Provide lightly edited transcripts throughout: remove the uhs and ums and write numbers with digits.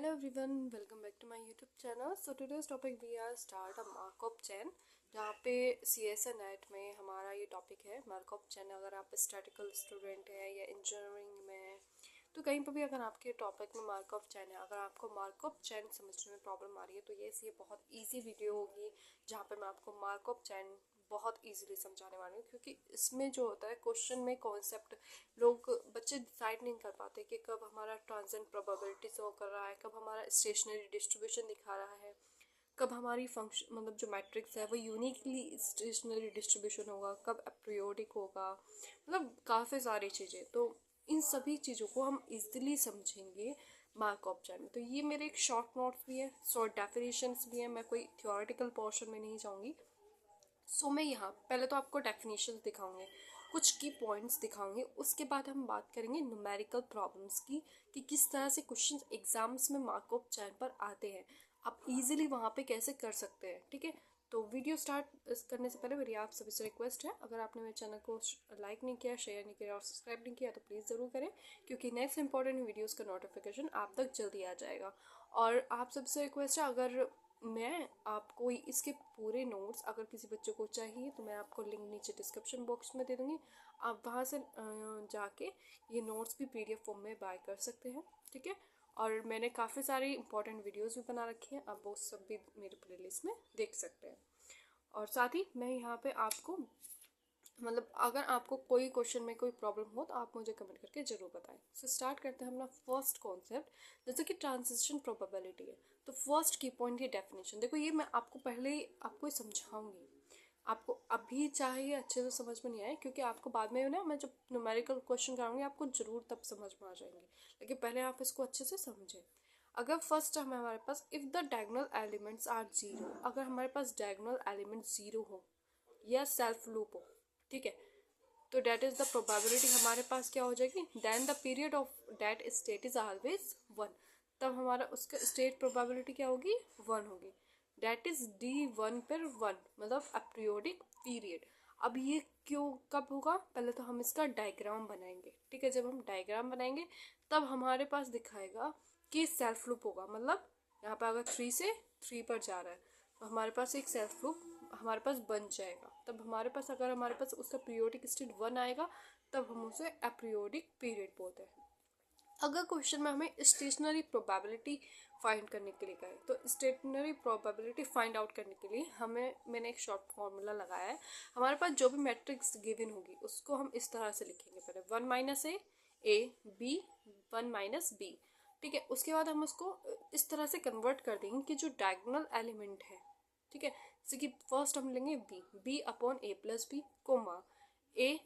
Hello everyone, welcome back to my YouTube channel. So today's topic we are start a Markov chain, जहाँ पे CSA net में हमारा ये topic है markup चैन। अगर आप स्टैटिकल स्टूडेंट हैं या इंजीनियरिंग में हैं तो कहीं पर भी अगर आपके टॉपिक में मार्कअप चैन है, अगर आपको मार्कअप चैन समझने में प्रॉब्लम आ रही है तो ये बहुत इजी वीडियो होगी जहाँ पे मैं आपको मार्कअप चैन बहुत इजीली समझाने वाली हूँ। क्योंकि इसमें जो होता है क्वेश्चन में कॉन्सेप्ट बच्चे डिसाइड नहीं कर पाते कि कब हमारा ट्रांजेंट प्रोबेबिलिटी शो कर रहा है, कब हमारा स्टेशनरी डिस्ट्रीब्यूशन दिखा रहा है, कब हमारी फंक्शन मतलब जो मैट्रिक्स है वो यूनिकली स्टेशनरी डिस्ट्रीब्यूशन होगा, कब अपीरियोडिक होगा, मतलब काफ़ी सारी चीज़ें। तो इन सभी चीज़ों को हम इजीली समझेंगे मार्कअप चैन में। तो ये मेरे एक शॉर्ट नोट्स भी है, शॉर्ट डेफिनेशंस भी है, मैं कोई थियोरेटिकल पोर्शन में नहीं जाऊँगी। सो मैं यहाँ पहले तो आपको डेफिनेशन दिखाऊंगी, कुछ की पॉइंट्स दिखाऊंगी, उसके बाद हम बात करेंगे न्यूमेरिकल प्रॉब्लम्स की कि किस तरह से क्वेश्चंस एग्जाम्स में मार्कअप चैन पर आते हैं, आप इजीली वहाँ पे कैसे कर सकते हैं। ठीक है, तो वीडियो स्टार्ट करने से पहले मेरी आप सभी से रिक्वेस्ट है, अगर आपने मेरे चैनल को लाइक नहीं किया, शेयर नहीं किया और सब्सक्राइब नहीं किया तो प्लीज़ ज़रूर करें, क्योंकि नेक्स्ट इंपॉर्टेंट वीडियोज़ का नोटिफिकेशन आप तक जल्दी आ जाएगा। और आप सबसे रिक्वेस्ट है, अगर मैं आपको इसके पूरे नोट्स अगर किसी बच्चे को चाहिए तो मैं आपको लिंक नीचे डिस्क्रिप्शन बॉक्स में दे दूँगी, आप वहाँ से जाके ये नोट्स भी PDF फॉर्म में बाय कर सकते हैं। ठीक है, और मैंने काफ़ी सारी इंपॉर्टेंट वीडियोस भी बना रखी हैं, आप वो सब भी मेरे प्लेलिस्ट में देख सकते हैं। और साथ ही मैं यहाँ पे आपको मतलब अगर आपको कोई क्वेश्चन में कोई प्रॉब्लम हो तो आप मुझे कमेंट करके ज़रूर बताएं। सो स्टार्ट करते हैं अपना फर्स्ट कॉन्सेप्ट, जैसे कि ट्रांजिशन प्रोबेबिलिटी है। तो फर्स्ट की पॉइंट ये डेफिनेशन देखो, ये मैं आपको पहले ही आपको समझाऊंगी, आपको अभी चाहे अच्छे से समझ में नहीं आए, क्योंकि आपको बाद में ना मैं जब न्यूमेरिकल क्वेश्चन कराऊंगी आपको ज़रूर तब समझ में आ जाएंगे, लेकिन पहले आप इसको अच्छे से समझें। अगर फर्स्ट है हमारे पास, if the diagonal elements are zero, अगर हमारे पास डायगोनल एलिमेंट जीरो हो या सेल्फ लूप हो, ठीक है, तो डेट इज द प्रोबेबिलिटी हमारे पास क्या हो जाएगी, then the period of that state is always one, तब हमारा उसका स्टेट प्रोबेबिलिटी क्या होगी, वन होगी। डेट इज D1 पर वन, मतलब अपीरियोडिक पीरियड। अब ये क्यों कब होगा, पहले तो हम इसका डायग्राम बनाएंगे। ठीक है, जब हम डायग्राम बनाएंगे तब हमारे पास दिखाएगा कि सेल्फ लूप होगा, मतलब यहाँ पर अगर 3 से 3 पर जा रहा है तो हमारे पास एक सेल्फ लूप हमारे पास बन जाएगा। तब हमारे पास अगर हमारे पास उसका पीरियोडिक स्टेट वन आएगा तब हम उसे अपीरियोडिक पीरियड बोलते हैं। अगर क्वेश्चन में हमें स्टेशनरी प्रोबेबिलिटी फाइंड करने के लिए कहे तो स्टेशनरी प्रोबेबिलिटी फाइंड आउट करने के लिए मैंने एक शॉर्ट फॉर्मूला लगाया है। हमारे पास जो भी मैट्रिक्स गिवन होगी उसको हम इस तरह से लिखेंगे, पहले 1 minus A B 1 minus B. ठीक है, उसके बाद हम उसको इस तरह से कन्वर्ट कर देंगे कि जो डायगोनल एलिमेंट है, ठीक है, जैसे कि फर्स्ट हम लेंगे बी अपॉन ए प्लस बी कोमा ए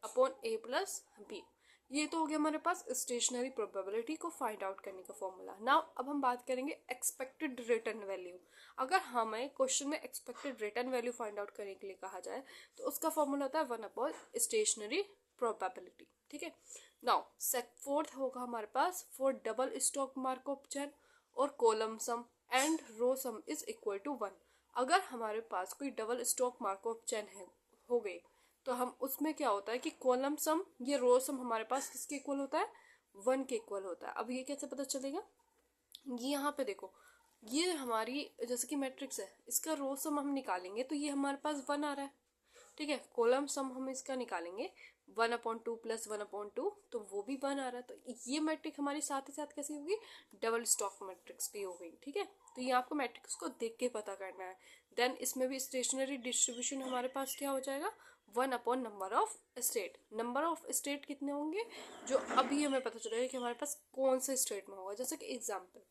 अपॉन ए प्लस बी। ये तो हो गया हमारे पास स्टेशनरी प्रोबेबिलिटी को फाइंड आउट करने का फॉर्मूला। नाउ अब हम बात करेंगे एक्सपेक्टेड रिटर्न वैल्यू। अगर हमें क्वेश्चन में expected return value find out करने के लिए कहा जाए तो उसका फॉर्मूला होता है 1 अपॉन स्टेशनरी प्रोबेबिलिटी। ठीक है, नाउ फोर्थ होगा हमारे पास for double stock markup chain और column sum and row sum is equal to 1। अगर हमारे पास कोई डबल स्टॉक मार्कअप चैन है हो गई तो हम उसमें क्या होता है कि कॉलम सम ये रो सम हमारे पास किसके इक्वल होता है, 1 के इक्वल होता है। अब ये कैसे पता चलेगा, ये यहाँ पे देखो, ये हमारी जैसे कि मैट्रिक्स है, इसका रो सम हम निकालेंगे तो ये हमारे पास 1 आ रहा है। ठीक है, कॉलम सम हम इसका निकालेंगे 1/2 प्लस 1/2, तो वो भी 1 आ रहा है। तो ये मैट्रिक्स हमारी साथ ही साथ कैसी होगी, डबल स्टॉक मैट्रिक्स भी हो गई। ठीक है, तो ये आपको मैट्रिक्स को देख के पता करना है। देन इसमें भी स्टेशनरी डिस्ट्रीब्यूशन हमारे पास क्या हो जाएगा, 1 upon number of state. Number of state कितने होंगे, जो अभी हमें पता चलेगा कि हमारे पास कौन से स्टेट में होगा। जैसे कि एग्जाम्पल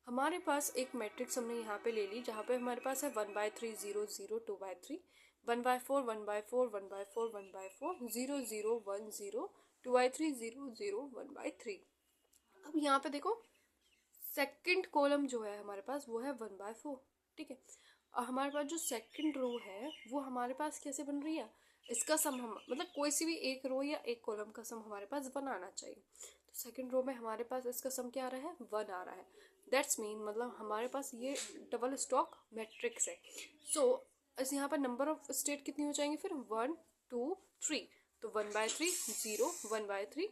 हमारे पास एक मैट्रिक्स हमने यहाँ पे ले ली जहाँ पे हमारे पास है 1/3 0 0 2/3 1/4 1/4 1/4 1/4 0 0 1 0 2/3 0 0 1/3। अब यहाँ पे देखो सेकंड कॉलम जो है हमारे पास वो है 1/4। ठीक है, और हमारे पास जो सेकंड रो है वो हमारे पास कैसे बन रही है, इसका सम हम मतलब कोई सी भी एक रो या एक कॉलम का सम हमारे पास 1 आना चाहिए। तो सेकंड रो में हमारे पास इसका सम क्या आ रहा है, 1 आ रहा है। दैट्स मीन मतलब हमारे पास ये डबल स्टॉक मैट्रिक्स है। सो इस यहाँ पर नंबर ऑफ स्टेट कितनी हो जाएंगी फिर 1 2 3, तो 1/3 0 1/3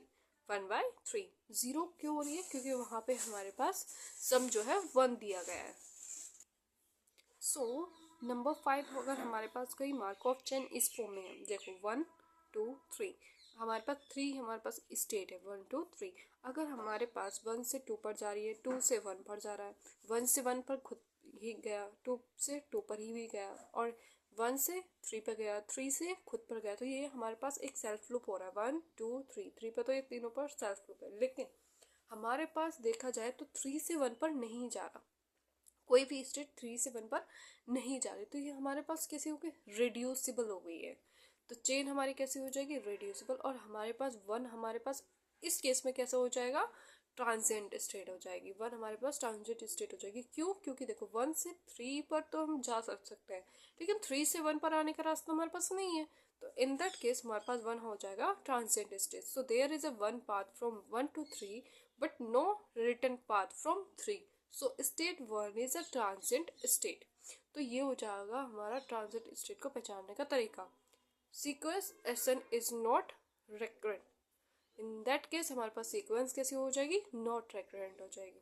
1/3। 0 क्यों हो रही है? क्योंकि वहाँ पे हमारे पास सम जो है 1 दिया गया है। सो नंबर 5, अगर हमारे पास कोई मार्कऑफ चेन इस फॉर्म में है, देखो 1 2 3, हमारे पास 3 हमारे पास स्टेट है 1 2 3। अगर हमारे पास 1 से 2 पर जा रही है, 2 से 1 पर जा रहा है, 1 से 1 पर खुद ही गया, 2 से 2 पर ही भी गया, और 1 से 3 पर गया, 3 से खुद पर गया, तो ये हमारे पास एक सेल्फ लूप हो रहा है 1 2 3। 3 पर तो ये तीनों पर सेल्फ लूप है, लेकिन हमारे पास देखा जाए तो 3 से 1 पर नहीं जा रहा, कोई भी स्टेट 3 से 1 पर नहीं जा रही, तो ये हमारे पास कैसे हो गई? रिड्यूसिबल हो गई है। तो चेन हमारी कैसे हो जाएगी? रिड्यूसिबल। और हमारे पास 1 हमारे पास इस केस में कैसा हो जाएगा? ट्रांजिएंट स्टेट हो जाएगी। 1 हमारे पास ट्रांजिएंट स्टेट हो जाएगी। क्यों? क्योंकि देखो 1 से 3 पर तो हम जा सकते हैं, लेकिन 3 से 1 पर आने का रास्ता हमारे पास नहीं है, तो इन दैट केस हमारे पास 1 हो जाएगा transient state. So there is a 1 path from 1 to 3 but no return path from 3। So state 1 is a transient state. तो ये हो जाएगा हमारा ट्रांजिएंट स्टेट को पहचानने का तरीका। Sequence essence is not recurrent. In that case हमारे पास सीक्वेंस कैसी हो जाएगी? नॉट रिकरेंट हो जाएगी।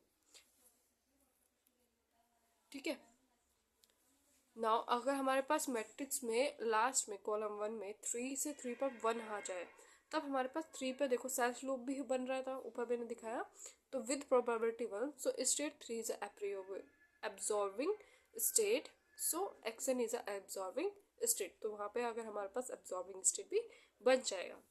ठीक है। नाउ अगर हमारे पास मैट्रिक्स में लास्ट में कॉलम 1 में 3 से 3 पर 1 आ जाए, तब हमारे पास 3 पे देखो सेल्फ लूप भी बन रहा था, ऊपर मैंने दिखाया, तो with probability 1, so state 3 is absorbing state, so action is absorbing state. तो वहाँ पे अगर हमारे पास एब्जॉर्बिंग स्टेट भी बन जाएगा।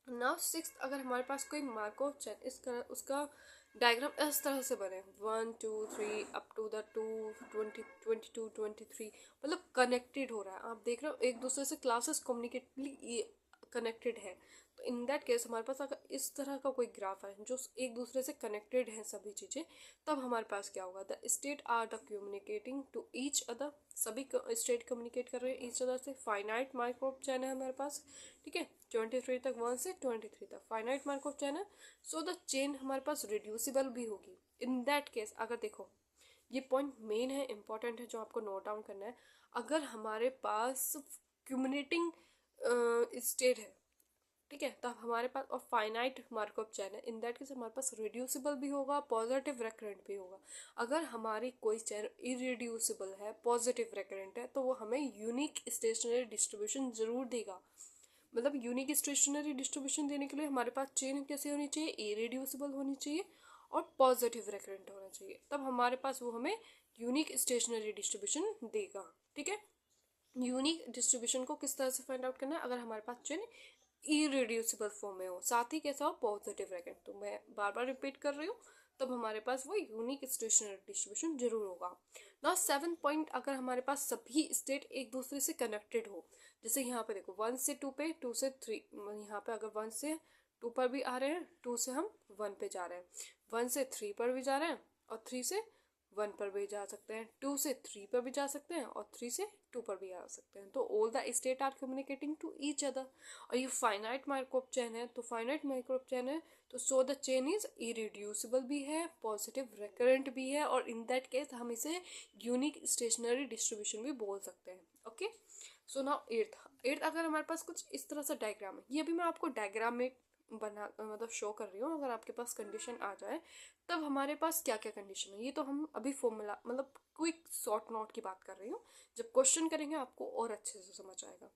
नाउ 6, अगर हमारे पास कोई मार्कोव चेन इस तरह उसका डायग्राम इस तरह से बने 1 2 3 अप टू द 2 20 22 23, मतलब कनेक्टेड हो रहा है, आप देख रहे हो एक दूसरे से क्लासेस कम्युनिकेटली कनेक्टेड है। तो इन दैट केस हमारे पास अगर इस तरह का कोई ग्राफ है जो एक दूसरे से कनेक्टेड है सभी चीज़ें, तब हमारे पास क्या होगा? The state are the communicating to each other. सभी स्टेट कम्युनिकेट कर रहे हैं ईच अदर से। फाइनाइट मार्कोव चेन है हमारे पास। ठीक है, 23 तक, 1 से 23 तक फाइनाइट मार्कोव चेन है। सो द चेन हमारे पास रिड्यूसिबल भी होगी। इन दैट केस अगर देखो, ये पॉइंट मेन है, इंपॉर्टेंट है, जो आपको नोट डाउन करना है। अगर हमारे पास क्यूमुलेटिंग स्टेट है, ठीक है, तब हमारे पास और फाइनाइट मार्कअप चेन है, इन दैट केस हमारे पास रिड्यूसिबल भी होगा, पॉजिटिव रेकरेंट भी होगा। अगर हमारी कोई चेन इरिड्यूसिबल है, पॉजिटिव रेकरेंट है, तो वो हमें यूनिक स्टेशनरी डिस्ट्रीब्यूशन जरूर देगा। मतलब यूनिक स्टेशनरी डिस्ट्रीब्यूशन देने के लिए हमारे पास चेन कैसे होनी चाहिए? इरिड्यूसिबल होनी चाहिए और पॉजिटिव रेकरेंट होना चाहिए, तब हमारे पास वो हमें यूनिक स्टेशनरी डिस्ट्रीब्यूशन देगा। ठीक है, यूनिक डिस्ट्रीब्यूशन को किस तरह से फाइंड आउट करना है? अगर हमारे पास चेन इरिड्यूसिबल फॉर्म में हो, साथ ही कैसा हो? Positive recurrent. तो मैं बार बार रिपीट कर रही हूँ, तब हमारे पास वो यूनिक स्टेशनरी डिस्ट्रीब्यूशन जरूर होगा। ना 7 पॉइंट, अगर हमारे पास सभी स्टेट एक दूसरे से कनेक्टेड हो, जैसे यहाँ पे देखो 1 से 2 पे, 2 से 3, यहाँ पे अगर 1 से 2 पर भी आ रहे हैं, 2 से हम 1 पे जा रहे हैं, 1 से 3 पर भी जा रहे हैं और 3 से 1 पर भी जा सकते हैं, 2 से 3 पर भी जा सकते हैं और 3 से 2 पर भी आ सकते हैं। तो all the state are communicating to each other. और ये फाइनाइट मार्कोव चेन है, तो फाइनाइट मार्कोव चेन है, तो so the chain is irreducible भी है, पॉजिटिव रेकरेंट भी है, और इन दैट केस हम इसे यूनिक स्टेशनरी डिस्ट्रीब्यूशन भी बोल सकते हैं। ओके, सो नाउ एट्थ अगर हमारे पास कुछ इस तरह से डायग्राम है, ये भी मैं आपको डायग्राम में बना मतलब शो कर रही हूँ। अगर आपके पास कंडीशन आ जाए, तब हमारे पास क्या क्या कंडीशन है, ये तो हम अभी फॉर्मूला मतलब क्विक शॉर्ट नोट की बात कर रही हूँ। जब क्वेश्चन करेंगे आपको और अच्छे से समझ आएगा।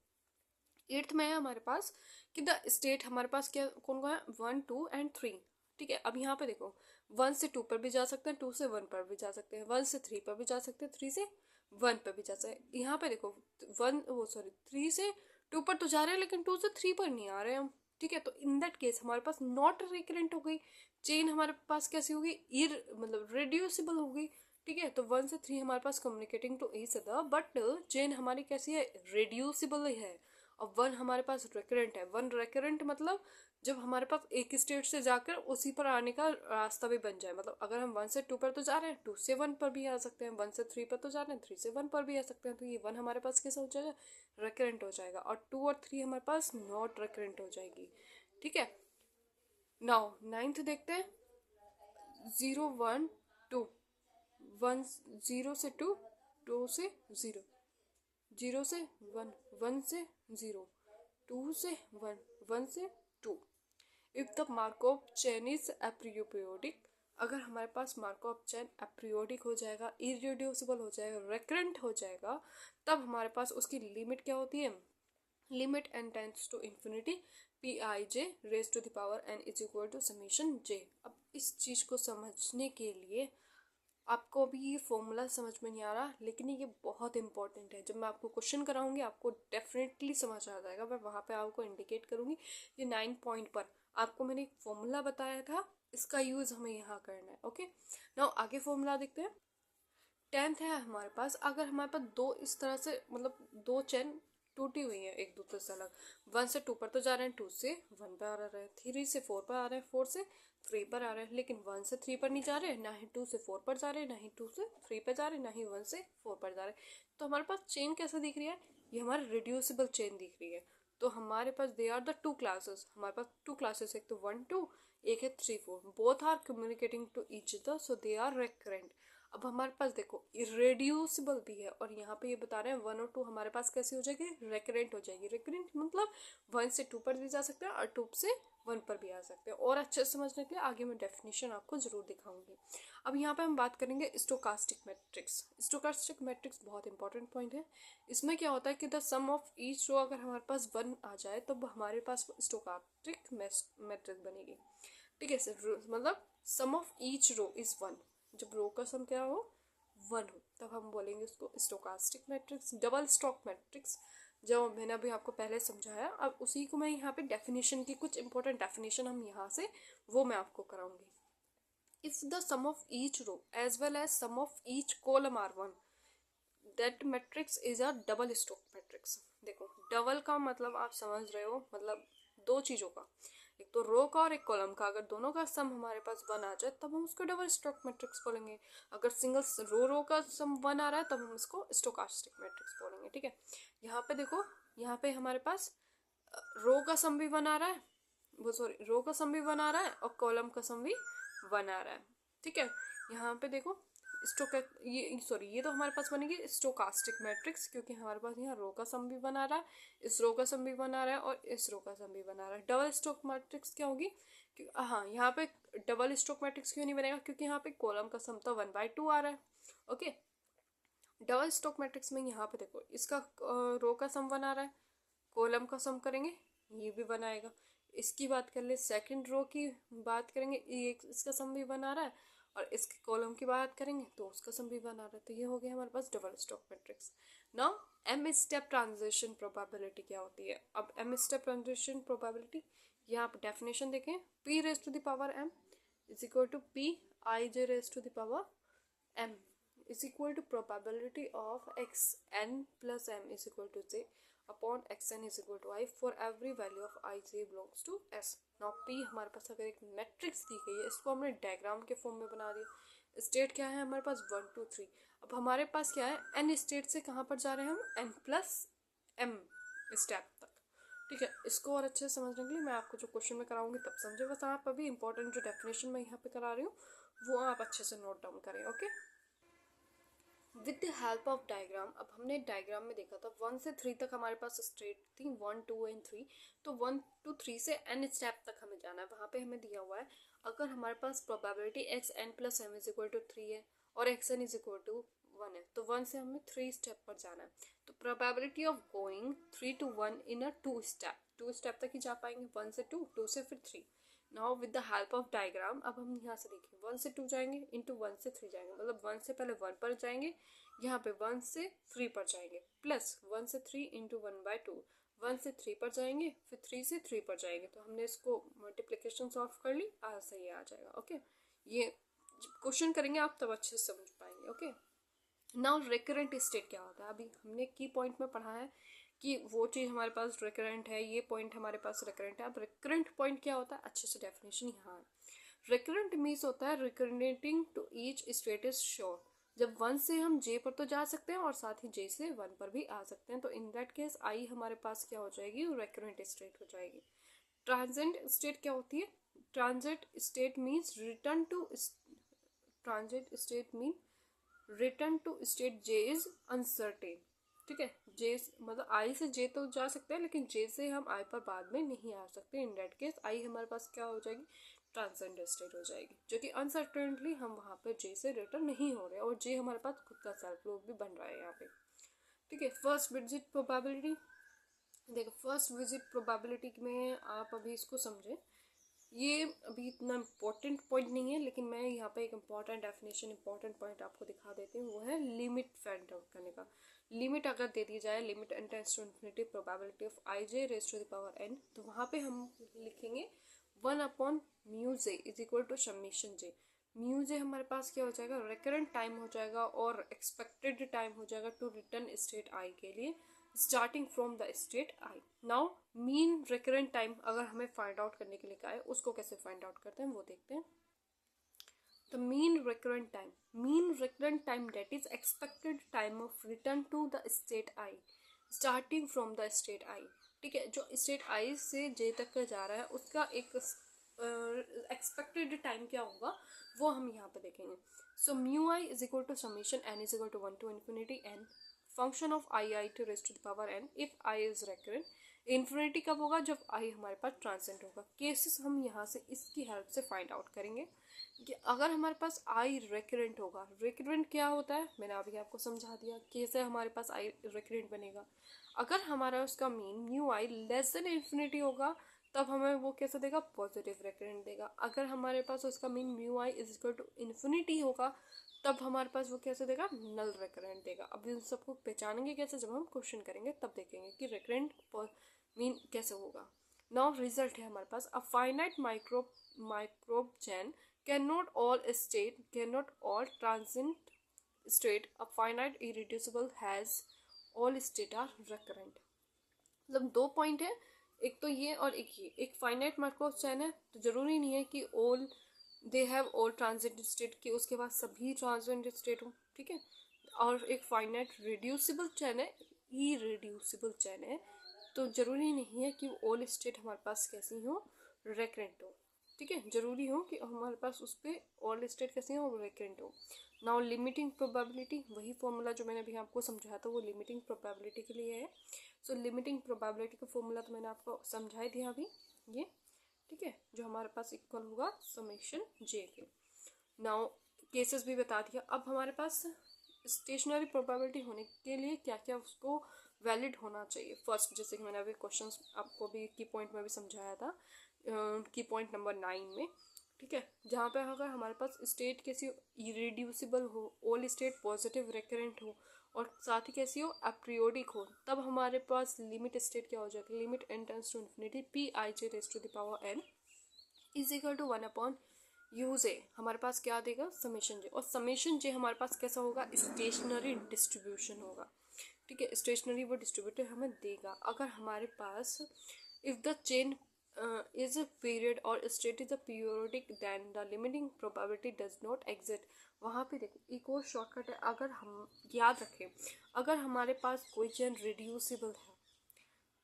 एट्थ में है हमारे पास कि द स्टेट हमारे पास क्या कौन कौन है? 1 2 एंड 3। ठीक है, अब यहाँ पे देखो 1 से 2 पर भी जा सकते हैं, 2 से 1 पर भी जा सकते हैं, 1 से 3 पर भी जा सकते हैं, 3 से 1 पर भी जा सकते हैं। यहाँ पे देखो 3 से 2 पर तो जा रहे हैं, लेकिन 2 से 3 पर नहीं आ रहे हैं हम। ठीक है, तो इन दैट केस हमारे पास नॉट रिकरेंट हो गई चेन, हमारे पास कैसी होगी? मतलब रिड्यूसिबल होगी। ठीक है, तो 1 से 3 हमारे पास communicating to each other, but chain हमारी कैसी है? रिड्यूसिबल है। और 1 हमारे पास रेकरेंट है। 1 रेकरेंट मतलब जब हमारे पास एक स्टेट से जाकर उसी पर आने का रास्ता भी बन जाए, मतलब अगर हम 1 से 2 पर तो जा रहे हैं, 2 से 1 पर भी आ सकते हैं, 1 से 3 पर तो जा रहे हैं, 3 से 1 पर भी आ सकते हैं, तो ये 1 हमारे पास कैसा हो जाएगा? रेकरेंट हो जाएगा। और 2 और 3 हमारे पास नॉट रेकरेंट हो जाएगी। ठीक है, नाउ 9th देखते हैं। 0 1 2, 1 0 से 2, 2 से 0, 0 से 1, 1 से 0, 2 से 1, 1 से 2। If the Markov chain is aperiodic, अगर हमारे पास मार्कोव चेन एप्रियोडिक हो जाएगा, इरिड्यूसिबल हो जाएगा, रेकरेंट हो जाएगा, तब हमारे पास उसकी लिमिट क्या होती है, limit n tends to infinity P I J raise to the power n is equal to summation j। अब इस चीज को समझने के लिए आपको अभी ये फॉर्मूला समझ में नहीं आ रहा, लेकिन ये बहुत इंपॉर्टेंट है। जब मैं आपको क्वेश्चन कराऊंगी आपको डेफिनेटली समझ आ जाएगा, मैं वहाँ पे आपको इंडिकेट करूंगी। ये 9 पॉइंट पर आपको मैंने एक फॉर्मूला बताया था, इसका यूज हमें यहाँ करना है। ओके, नाउ आगे फॉर्मूला देखते हैं। 10th है हमारे पास, अगर हमारे पास दो इस तरह से मतलब दो चेन टूटी हुई है एक दूसरे से अलग, 1 से 2 पर तो जा रहे हैं, 2 से 1 पर आ रहे हैं, 3 से 4 पर आ रहे हैं, 4 से 3 पर आ रहे हैं, लेकिन 1 से 3 पर नहीं जा रहे, ना ही 2 से 4 पर जा रहे, ना ही 2 से 3 पर जा रहे, ना ही 1 से 4 पर जा रहे। तो हमारे पास चेन कैसा दिख रही है, ये हमारी रिड्यूसिबल चेन दिख रही है। तो हमारे पास they are the two classes, हमारे पास टू क्लासेस, एक तो 1 2, एक है 3 4, both are communicating to each other, so they are recurrent. अब हमारे पास देखो इरेड्यूसिबल भी है, और यहाँ पे ये बता रहे हैं 1 और 2 हमारे पास कैसी हो जाएगी, रेकरेंट हो जाएगी। रेकरेंट मतलब 1 से 2 पर भी जा सकते हैं और 2 से 1 पर भी आ सकते हैं। और अच्छे से समझने के लिए आगे मैं डेफिनेशन आपको जरूर दिखाऊंगी। अब यहाँ पे हम बात करेंगे स्टोकास्टिक मैट्रिक्स। स्टोकास्टिक मैट्रिक्स बहुत इंपॉर्टेंट पॉइंट है। इसमें क्या होता है कि the sum of each row अगर हमारे पास 1 आ जाए तो हमारे पास स्टोकास्टिक मैट्रिक्स बनेगी। ठीक है सर, मतलब सम ऑफ ईच रो इज 1, जब रो का सम क्या हो 1 हो तब हम बोलेंगे उसको stochastic matrix. Double stock matrix जो मैंने अभी आपको पहले समझाया, अब उसी को मैं यहाँ पे डेफिनेशन की कुछ इंपॉर्टेंट डेफिनेशन हम यहाँ से वो मैं आपको कराऊंगी। If the sum of each row as well as sum of each column are 1, that matrix is a double stock matrix. देखो डबल का मतलब आप समझ रहे हो, मतलब दो चीजों का, एक तो रो का और एक कॉलम का, अगर दोनों का सम हमारे पास 1 आ जाए तब हम उसको डबल स्टॉक मैट्रिक्स बोलेंगे। अगर सिंगल रो का सम 1 आ रहा है तब हम उसको स्टोकास्टिक मैट्रिक्स बोलेंगे। ठीक है, यहाँ पे देखो, यहाँ पे हमारे पास रो का सम भी 1 आ रहा है, वो सॉरी रो का सम भी 1 आ रहा है और कॉलम का सम भी 1 आ रहा है। ठीक है, यहाँ पे देखो ये तो हमारे पास बनेगी स्टोकास्टिक मैट्रिक्स, क्योंकि हमारे पास यहाँ रो का सम भी 1 आ रहा है, इस रो का सम भी 1 आ रहा है और इस रो का सम भी 1 आ रहा है। डबल स्टोक मैट्रिक्स क्या होगी, हाँ यहाँ पे डबल स्टोक मैट्रिक्स क्यों नहीं बनेगा, क्योंकि यहाँ पे कॉलम का सम तो 1/2 आ रहा है। ओके, डबल स्टोक मैट्रिक्स में यहाँ पे देखो इसका रो का सम 1 आ रहा है, कॉलम का सम करेंगे ये भी 1 आएगा। इसकी बात कर ले, सेकंड रो की बात करेंगे, ये इसका सम भी 1 आ रहा है, और इसके कॉलम की बात करेंगे तो उसका सम भी 1 आ रहा है। तो ये हो गया हमारे पास double stock matrix. Now m step transition probability क्या होती है। अब एम स्टेप ट्रांजिशन प्रोबेबिलिटी, यहाँ आप डेफिनेशन देखें, P raise to the power M is equal to P I J raise to the power M is equal to probability of xn plus m is equal to j upon xn is equal to i for every value of i j belongs to s। now p हमारे पास अगर एक matrix दी गई है, इसको हमने diagram के form में बना दिया। स्टेट क्या है हमारे पास 1 2 3। अब हमारे पास क्या है, n स्टेट से कहाँ पर जा रहे हैं हम, n प्लस m स्टेप तक। ठीक है, इसको और अच्छे से समझने के लिए मैं आपको जो क्वेश्चन में कराऊंगी तब समझे, बस आप अभी इंपॉर्टेंट जो डेफिनेशन मैं यहाँ पे करा रही हूँ वो आप अच्छे से नोट डाउन करें। Okay, with the help of diagram, अब हमने डायग्राम में देखा था 1 से 3 तक हमारे पास स्टेट थी, 1 2 एंड 3। तो 1 2 3 से n स्टेप तक हमें जाना है। वहाँ पे हमें दिया हुआ है अगर हमारे पास probability x n plus m is equal to 3 है और x n is equal to 1 है, तो 1 से हमें 3 स्टेप पर जाना है। तो probability of going 3 to 1 in a 2 step तक ही जा पाएंगे, 1 से 2, 2 से फिर 3। Now with the help of diagram अब हम यहाँ से देखें 1 से 2 जाएंगे, इंटू 1 से 3 जाएंगे, मतलब 1 से पहले 1 पर जाएंगे, यहाँ पे 1 से 3 पर जाएंगे, प्लस 1 से 3 इंटू 1/2, 1 से 3 पर जाएंगे फिर 3 से 3 पर जाएंगे। तो हमने इसको मल्टीप्लिकेशन सॉल्व कर ली, सही आ जाएगा। ओके, ये क्वेश्चन करेंगे आप तब अच्छे से समझ पाएंगे। ओके, नाउ रिकरेंट स्टेट क्या होता है, अभी हमने की पॉइंट में पढ़ा है कि वो चीज़ हमारे पास रिकरेंट है, ये पॉइंट हमारे पास रिकरेंट है। अब रिकरेंट पॉइंट क्या होता है, अच्छे से डेफिनेशन यहाँ है। रिकरेंट मीन्स होता है recurring to each state is sure, जब 1 से हम j पर तो जा सकते हैं और साथ ही j से 1 पर भी आ सकते हैं। तो इन दैट केस i हमारे पास क्या हो जाएगी, रिकरेंट स्टेट हो जाएगी। ट्रांजिएंट स्टेट क्या होती है, transient state means return to state j is uncertain। ठीक है। जे मतलब आई से जे तो जा सकते हैं, लेकिन जे से हम आई पर बाद में नहीं आ सकते। इन डेट केस आई हमारे पास क्या हो जाएगी, ट्रांसेंड स्टेट हो जाएगी, जो कि अनसर्टेनली हम वहाँ पे जे से रिटर्न नहीं हो रहे, और जे हमारे पास खुद का सेल्फ लूप भी बन रहा है यहाँ पे। ठीक है। फर्स्ट विजिट प्रोबेबिलिटी, देखो फर्स्ट विजिट प्रोबेबिलिटी में आप अभी इसको समझें, ये अभी इतना इम्पोर्टेंट पॉइंट नहीं है, लेकिन मैं यहाँ पे एक इम्पॉर्टेंट डेफिनेशन, इम्पॉर्टेंट पॉइंट आपको दिखा देती हूँ। वो है लिमिट फाइंड आउट करने का। लिमिट अगर दे दी जाए, limit N tends to infinity probability of i J raise to the power n, तो वहाँ पे हम लिखेंगे 1/μj is equal to summation j. Mu j हमारे पास क्या हो जाएगा, रिकरेंट टाइम हो जाएगा और एक्सपेक्टेड टाइम हो जाएगा टू रिटर्न स्टेट आई के लिए, starting from the state I. Now mean recurrent time अगर हमें फाइंड आउट करने के लिए कहा है, उसको कैसे फाइंड आउट करते हैं वो देखते हैं। The mean recurrent time that is expected time of return to the state I starting from the state I। ठीक है, जो स्टेट आई से जे तक का जा रहा है उसका एक एक्सपेक्टेड टाइम क्या होगा वो हम यहाँ पे देखेंगे। So mu I is equal to summation N is equal to 1 to infinity n function of I to raise to the power N if I is recurrent. Infinity कब होगा, जब आई हमारे पास ट्रांसेंड होगा। केसेस हम यहाँ से इसकी हेल्प से फाइंड आउट करेंगे कि अगर हमारे पास आई रेकरेंट होगा, रेकरेंट क्या होता है मैंने अभी आपको समझा दिया, कैसे हमारे पास आई रेकरेंट बनेगा। अगर हमारा उसका मीन म्यू आई लेस देन इन्फिनिटी होगा, तब हमें वो कैसे देगा, पॉजिटिव रेकरेंट देगा। अगर हमारे पास उसका mean mu I is equal to infinity होगा, तब हमारे पास वो कैसे देगा, नल रेकरेंट देगा। अब इन सबको पहचानेंगे कैसे, जब हम क्वेश्चन करेंगे तब देखेंगे कि रेकरेंट मीन कैसे होगा। नाउ रिजल्ट है हमारे पास, a finite Markov chain cannot all transient state, a finite irreducible has all state are recurrent। मतलब दो पॉइंट है, एक तो ये और एक ये। एक फाइनाइट मार्कोव चैन है तो जरूरी नहीं है कि all they have all transient state, कि उसके बाद सभी ट्रांजिएंट स्टेट हो। ठीक है। और एक फाइनाइट रिड्यूसिबल चैन है, इरिड्यूसिबल चैन है, तो जरूरी नहीं है कि ऑल स्टेट हमारे पास कैसी हो, रेकरेंट हो। ठीक है, जरूरी हो कि हमारे पास उस पर ऑल स्टेट कैसे हो, रेकरेंट हो। नाउ लिमिटिंग प्रोबेबिलिटी, वही फॉर्मूला जो मैंने अभी आपको समझाया था वो लिमिटिंग प्रोबेबिलिटी के लिए है। सो लिमिटिंग प्रोबेबिलिटी का फॉर्मूला तो मैंने आपको समझा दिया अभी ये। ठीक है, जो हमारे पास इक्वल होगा समेशन जे के। नाउ केसेस भी बता दिया। अब हमारे पास स्टेशनरी प्रोबेबिलिटी होने के लिए क्या क्या उसको वैलिड होना चाहिए। फर्स्ट, जैसे कि मैंने अभी क्वेश्चंस आपको भी की पॉइंट में भी समझाया था, की पॉइंट नंबर 9 में। ठीक है, जहाँ पे अगर हमारे पास स्टेट कैसी इरिड्यूसिबल हो, ऑल स्टेट पॉजिटिव रेकरेंट हो, और साथ ही कैसी हो, अपीरियोडिक हो, तब हमारे पास लिमिट स्टेट क्या हो जाएगा, limit N tends to infinity P I J raise to the power N is equal to 1/u J. हमारे पास क्या देगा, समेशन जे। और समेशन जे हमारे पास कैसा होगा, स्टेशनरी डिस्ट्रीब्यूशन होगा। ठीक है, स्टेशनरी वो डिस्ट्रीब्यूटर हमें देगा। अगर हमारे पास if the chain is a period or state is a periodic, then the limiting probability does not exist। वहाँ पे देखो एक और शॉर्टकट है, अगर हम याद रखें, अगर हमारे पास कोई चेन रिड्यूसिबल है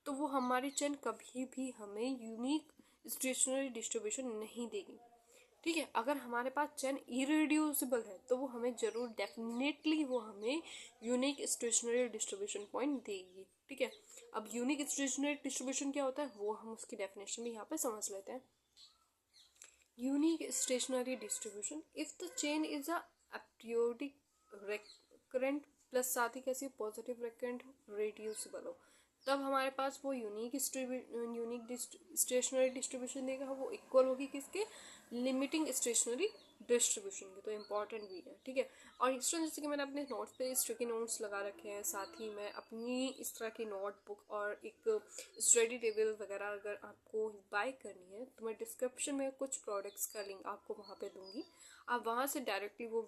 तो वो हमारी चेन कभी भी हमें यूनिक स्टेशनरी डिस्ट्रीब्यूशन नहीं देगी। ठीक है, अगर हमारे पास चेन इरिड्यूसिबल है तो वो हमें जरूर डेफिनेटली वो हमें यूनिक स्टेशनरी डिस्ट्रीब्यूशन पॉइंट देगी। ठीक है, अब यूनिक स्टेशनरी डिस्ट्रीब्यूशन क्या होता है वो हम उसकी डेफिनेशन भी यहाँ पे समझ लेते हैं। Unique stationary distribution if the chain is a aperiodic recurrent plus साथ ही कैसी पॉजिटिव रेकरेंट हो, रेड्यूसिबल हो, तब हमारे पास वो यूनिक स्टेशनरी डिस्ट्रीब्यूशन देगा। वो इक्वल होगी किसके, लिमिटिंग स्टेशनरी डिस्ट्रीब्यूशन की। तो इम्पॉर्टेंट भी है। ठीक है, और इस तरह जैसे कि मैंने अपने नोट्स पे स्टिकी नोट्स लगा रखे हैं, साथ ही मैं अपनी इस तरह की नोटबुक और एक स्टडी टेबल वगैरह अगर आपको बाय करनी है तो मैं डिस्क्रिप्शन में कुछ प्रोडक्ट्स का लिंक आपको वहाँ पे दूंगी। आप वहाँ से डायरेक्टली वो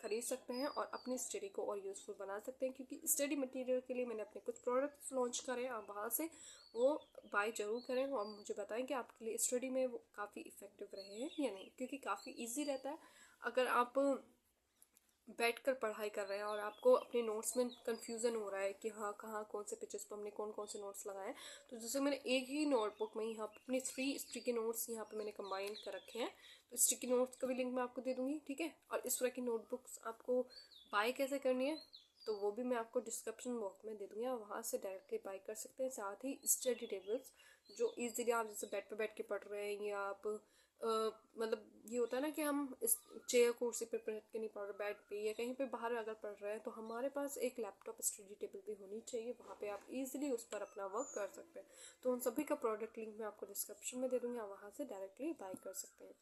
खरीद सकते हैं और अपनी स्टडी को और यूज़फुल बना सकते हैं, क्योंकि स्टडी मटेरियल के लिए मैंने अपने कुछ प्रोडक्ट्स लॉन्च करे हैं। आप वहाँ से वो बाय जरूर करें और मुझे बताएं कि आपके लिए स्टडी में वो काफ़ी इफ़ेक्टिव रहे हैं या नहीं, क्योंकि काफ़ी ईजी रहता है। अगर आप बैठ कर पढ़ाई कर रहे हैं और आपको अपने नोट्स में कन्फ्यूज़न हो रहा है कि हाँ कहाँ कौन से पेजेस पर हमने कौन कौन से नोट्स लगाए हैं, तो जैसे मैंने एक ही नोटबुक में यहाँ पर अपनी 3 स्टिकी नोट्स यहाँ पे मैंने कंबाइन कर रखे हैं, तो स्टिकी नोट्स का भी लिंक मैं आपको दे दूँगी। ठीक है, और इस तरह की नोटबुक्स आपको बाय कैसे करनी है तो वो भी मैं आपको डिस्क्रिप्शन बॉक्स में दे दूँगी, आप वहाँ से डायरेक्टली बाई कर सकते हैं। साथ ही स्टडी टेबल्स जो इजीली आप जैसे बेड पे बैठ के पढ़ रहे हैं, या आप मतलब ये होता है ना कि हम इस चेयर कुर्सी पे बैठ के नहीं पढ़ रहे, बेड पे या कहीं पे बाहर अगर पढ़ रहे हैं, तो हमारे पास एक लैपटॉप स्टडी टेबल भी होनी चाहिए। वहाँ पे आप इजीली उस पर अपना वर्क कर सकते हैं। तो उन सभी का प्रोडक्ट लिंक मैं आपको डिस्क्रिप्शन में दे दूँगी, आप वहाँ से डायरेक्टली बाई कर सकते हैं।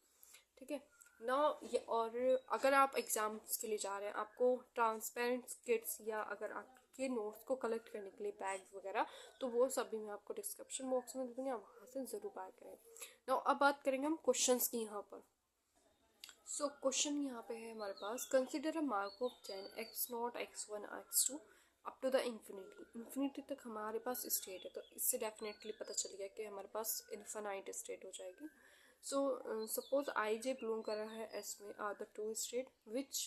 ठीक है ना ये। और अगर आप एग्ज़ाम्स के लिए जा रहे हैं, आपको ट्रांसपेरेंट किट्स या अगर आपके नोट्स को कलेक्ट करने के लिए बैग्स वगैरह, तो वो सब भी मैं आपको डिस्क्रिप्शन बॉक्स में दे दूँगी, आप वहाँ से ज़रूर बाय करें ना। अब बात करेंगे हम क्वेश्चंस की यहाँ पर। सो क्वेश्चन यहाँ पे है हमारे पास, consider a Markov chain x0 x1 x2 up to the infinity तक हमारे पास स्टेट है। तो इससे डेफिनेटली पता चल गया कि हमारे पास इन्फिनाइट स्टेट हो जाएगी। So suppose I J belong कर रहा है एस में, are the two state which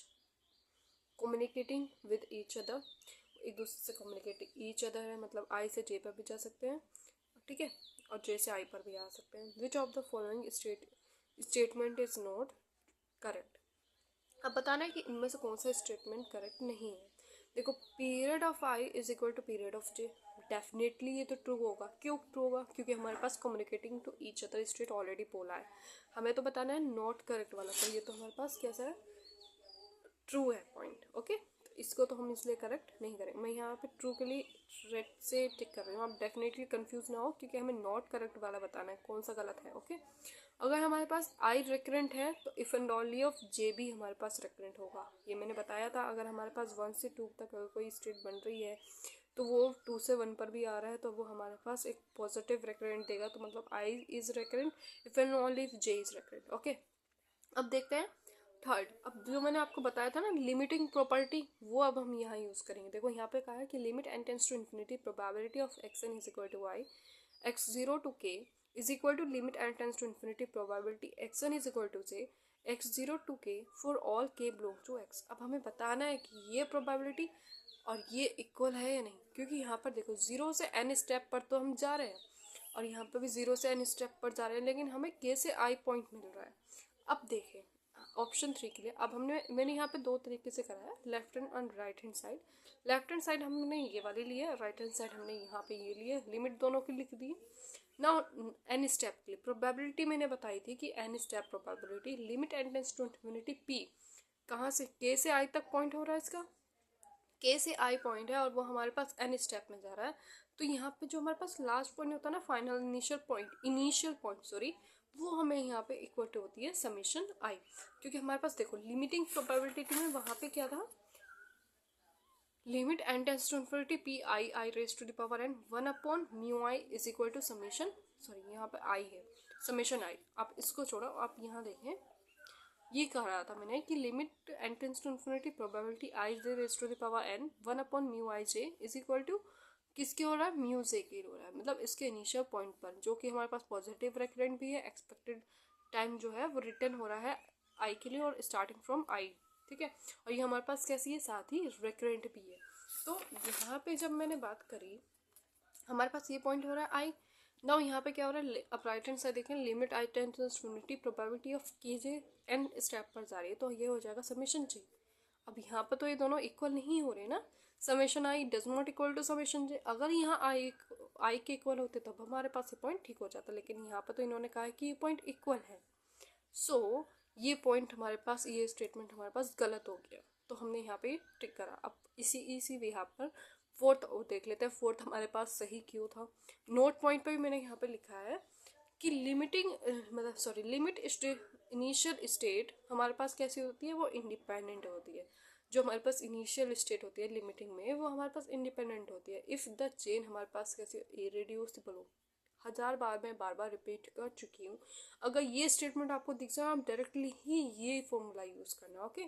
communicating with each other, एक दूसरे से कम्युनिकेटिंग ईच अदर है, मतलब आई से जे पर भी जा सकते हैं, ठीक है, और जे से आई पर भी आ सकते हैं। Which of the following statement is not correct. अब बताना है कि इनमें से कौन सा स्टेटमेंट करेक्ट नहीं है। देखो, period of i is equal to period of j, definitely ये तो ट्रू होगा। क्यों ट्रू होगा? क्योंकि हमारे पास communicating to each other state already बोला है। हमें तो बताना है नॉट करेक्ट वाला, तो ये तो हमारे पास कैसा है, ट्रू है पॉइंट। ओके, तो इसको तो हम इसलिए करेक्ट नहीं करेंगे। मैं यहाँ पे ट्रू के लिए रेड से टिक कर रही हूँ, आप डेफिनेटली कंफ्यूज ना हो, क्योंकि हमें नॉट करेक्ट वाला बताना है कौन सा गलत है। ओके, अगर हमारे पास आई रिकरेंट है तो इफ एंड ओनली ऑफ जे भी हमारे पास रिकरेंट होगा। ये मैंने बताया था, अगर हमारे पास 1 से 2 तक अगर कोई स्टेट बन रही है, तो वो 2 से 1 पर भी आ रहा है, तो वो हमारे पास एक पॉजिटिव रिकरेंट देगा। तो मतलब i is recurrent if and only if j is recurrent. Okay, अब देखते हैं थर्ड। अब जो मैंने आपको बताया था ना लिमिटिंग प्रॉपर्टी, वो अब हम यहाँ यूज़ करेंगे। देखो यहाँ पे कहा है कि limit N tends to infinity probability of x n is equal to y x zero to k is equal to limit N tends to infinity probability x n is equal to से x zero to k for all k belong to x. अब हमें बताना है कि ये probability और ये equal है या नहीं, क्योंकि यहाँ पर देखो 0 से n स्टेप पर तो हम जा रहे हैं, और यहाँ पर भी 0 से n स्टेप पर जा रहे हैं, लेकिन हमें k से i पॉइंट मिल रहा है। अब देखें ऑप्शन 3 के लिए। अब मैंने यहाँ पे दो तरीके से करा है, लेफ्ट हैंड और right hand side. Left hand side हमने ये वाली ली है, राइट हैंड साइड हमने यहाँ पे ये लिए, लिमिट दोनों की लिख दी। ना एन स्टेप के लिए प्रोबेबिलिटी मैंने बताई थी कि N step probability limit N tends to infinity P, कहाँ से के से आई तक पॉइंट हो रहा है, इसका के से आई पॉइंट है, और वो हमारे पास एन स्टेप में जा रहा है। तो यहाँ पे जो हमारे पास लास्ट पॉइंट होता है ना, फाइनल इनिशियल पॉइंट सॉरी, वो हमें यहाँ पे इक्वल टू होती है समीशन आई। क्योंकि हमारे पास देखो लिमिटिंग प्रोबेबिलिटी में वहाँ पे क्या था, limit N tends to infinity P I I raise to the power N 1 mu I is equal to summation, sorry यहाँ पे आई है समीशन आई। आप इसको छोड़ो, आप यहाँ देखें, ये कह रहा था मैंने कि limit N tends to infinity probability I J raise to the power N 1 mu I J is equal to किसके हो रहा है, म्यू जे के हो रहा है, मतलब इसके इनिशियल पॉइंट पर, जो कि हमारे पास पॉजिटिव रेकरेंट भी है, एक्सपेक्टेड टाइम जो है वो रिटर्न हो रहा है आई के लिए, और स्टार्टिंग फ्रॉम आई, ठीक है। और ये हमारे पास कैसी है, साथ ही रेकरेंट भी है। तो यहाँ पे जब मैंने बात करी, हमारे पास ये पॉइंट हो रहा है आई। नाउ यहाँ पे क्या हो रहा है, अब राइट हैंड साइड देखें, limit I tends to infinity probability of K J N step पर जा रही है, तो ये हो जाएगा समेशन जे। अब यहाँ पर तो ये दोनों इक्वल नहीं हो रहे ना, summation i does not equal to summation j. अगर यहाँ आई के इक्वल होते तब हमारे पास ये पॉइंट ठीक हो जाता, लेकिन यहाँ पर तो इन्होंने कहा है कि ये पॉइंट इक्वल है। सो ये पॉइंट हमारे पास, ये स्टेटमेंट हमारे पास गलत हो गया, तो हमने यहाँ पे टिक करा। अब इसी यहाँ पर फोर्थ देख लेते हैं, फोर्थ हमारे पास सही क्यों था। नोट पॉइंट पे भी मैंने यहाँ पे लिखा है कि लिमिट इनिशियल स्टेट हमारे पास कैसी होती है, वो इंडिपेंडेंट होती है। जो हमारे पास इनिशियल स्टेट होती है लिमिटिंग में, वो हमारे पास इंडिपेंडेंट होती है इफ़ द चेन हमारे पास कैसी इरेड्यूसिबल हो। 1000 बार मैं बार रिपीट कर चुकी हूँ, अगर ये स्टेटमेंट आपको दिख जाए, आप डायरेक्टली ही ये फॉर्मूला यूज़ करना। ओके,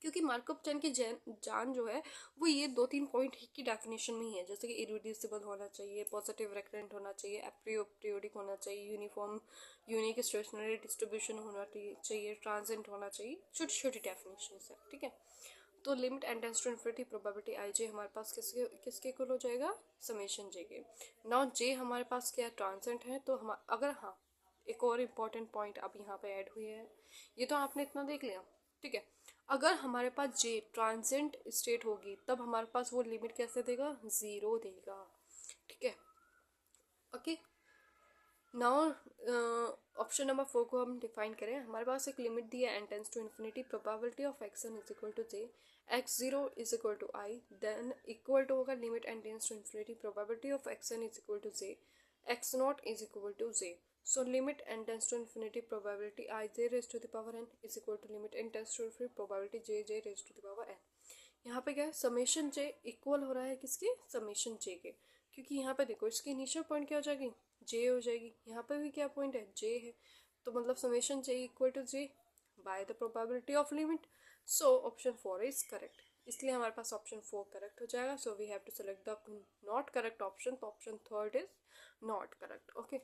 क्योंकि मार्कअप चेन की जान जो है वो ये 2-3 पॉइंट की डेफिनेशन में ही है, जैसे कि इरिड्यूसिबल होना चाहिए, पॉजिटिव रेकरेंट होना चाहिए, एपरियोडिक होना चाहिए, यूनिफॉर्म यूनिक स्टेशनरी डिस्ट्रीब्यूशन होना चाहिए, ट्रांजेंट होना चाहिए, छोटी छोटी डेफिनेशन है, ठीक है। तो limit n tends to infinity probability I j हमारे पास किसके इक्वल हो जाएगा, समेशन जे के। नाउ जे हमारे पास क्या ट्रांजेंट है, तो हम अगर हाँ एक और इम्पॉर्टेंट पॉइंट अब यहाँ पे ऐड हुई है, ये तो आपने इतना देख लिया, ठीक है। अगर हमारे पास जे ट्रांजेंट स्टेट होगी तब हमारे पास वो लिमिट कैसे देगा, ज़ीरो देगा। ठीक है, ओके। नाउ ऑप्शन नंबर 4 को हम डिफाइन करें। हमारे पास एक लिमिट दी है, n tends to infinity, probability of x n is equal to j, x zero is equal to i, then equal to होगा limit N tends to infinity, probability of x n is equal to j, x not is equal to j. So limit n tends to infinity, probability I j raised to the power n is equal to limit n tends to infinity, probability j raised to the power n। यहाँ पे क्या है, summation j equal हो रहा है किसके, summation j के, क्योंकि यहाँ पे देखो इसकी इनिशियल पॉइंट क्या हो जाएगी, j हो जाएगी। यहाँ पे भी क्या पॉइंट है, j है, तो मतलब summation j equal to j by the probability of limit. So option 4 is correct, इसलिए हमारे पास ऑप्शन 4 करेक्ट हो जाएगा। So we have to select the not correct option, तो option 3 is not correct. Okay,